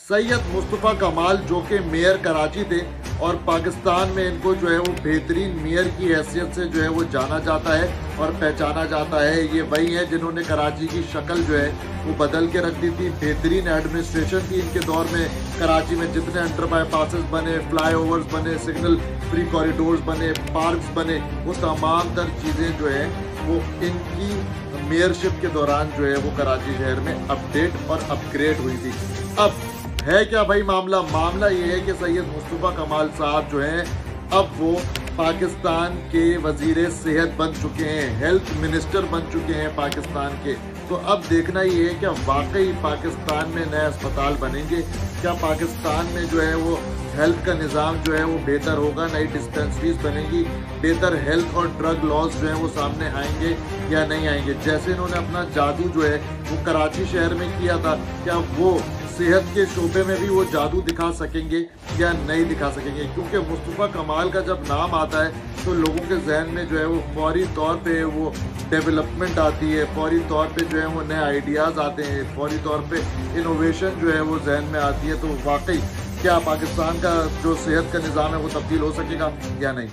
सैयद मुस्तफ़ा कमाल जो कि मेयर कराची थे और पाकिस्तान में इनको जो है वो बेहतरीन मेयर की हैसियत से जो है वो जाना जाता है और पहचाना जाता है। ये वही है जिन्होंने कराची की शक्ल जो है वो बदल के रख दी थी। बेहतरीन एडमिनिस्ट्रेशन थी इनके दौर में। कराची में जितने अंडर बाईपासेस बने, फ्लाईओवर्स बने, सिग्नल फ्री कॉरिडोर्स बने, पार्क्स बने, वो तमाम तर चीज़ें जो है वो इनकी मेयरशिप के दौरान जो है वो कराची शहर में अपडेट और अपग्रेड हुई थी। अब है क्या भाई मामला ये है कि सैयद मुस्तफ़ा कमाल साहब जो हैं अब वो पाकिस्तान के वजीर सेहत बन चुके हैं, हेल्थ मिनिस्टर बन चुके हैं पाकिस्तान के। तो अब देखना ये है कि वाकई पाकिस्तान में नए अस्पताल बनेंगे, क्या पाकिस्तान में जो है वो हेल्थ का निज़ाम जो है वो बेहतर होगा, नई डिस्पेंसरीज बनेगी, बेहतर हेल्थ और ड्रग लॉज जो है वो सामने आएंगे या नहीं आएंगे। जैसे इन्होंने अपना जादू जो है वो कराची शहर में किया था, क्या वो सेहत के शोबे में भी वो जादू दिखा सकेंगे या नहीं दिखा सकेंगे? क्योंकि मुस्तफ़ा कमाल का जब नाम आता है तो लोगों के जहन में जो है वो फौरी तौर पे वो डेवलपमेंट आती है, फौरी तौर पे जो है वो नए आइडियाज़ आते हैं, फौरी तौर पे इनोवेशन जो है वो जहन में आती है। तो वाकई क्या पाकिस्तान का जो सेहत का निज़ाम है वो तब्दील हो सकेगा या नहीं?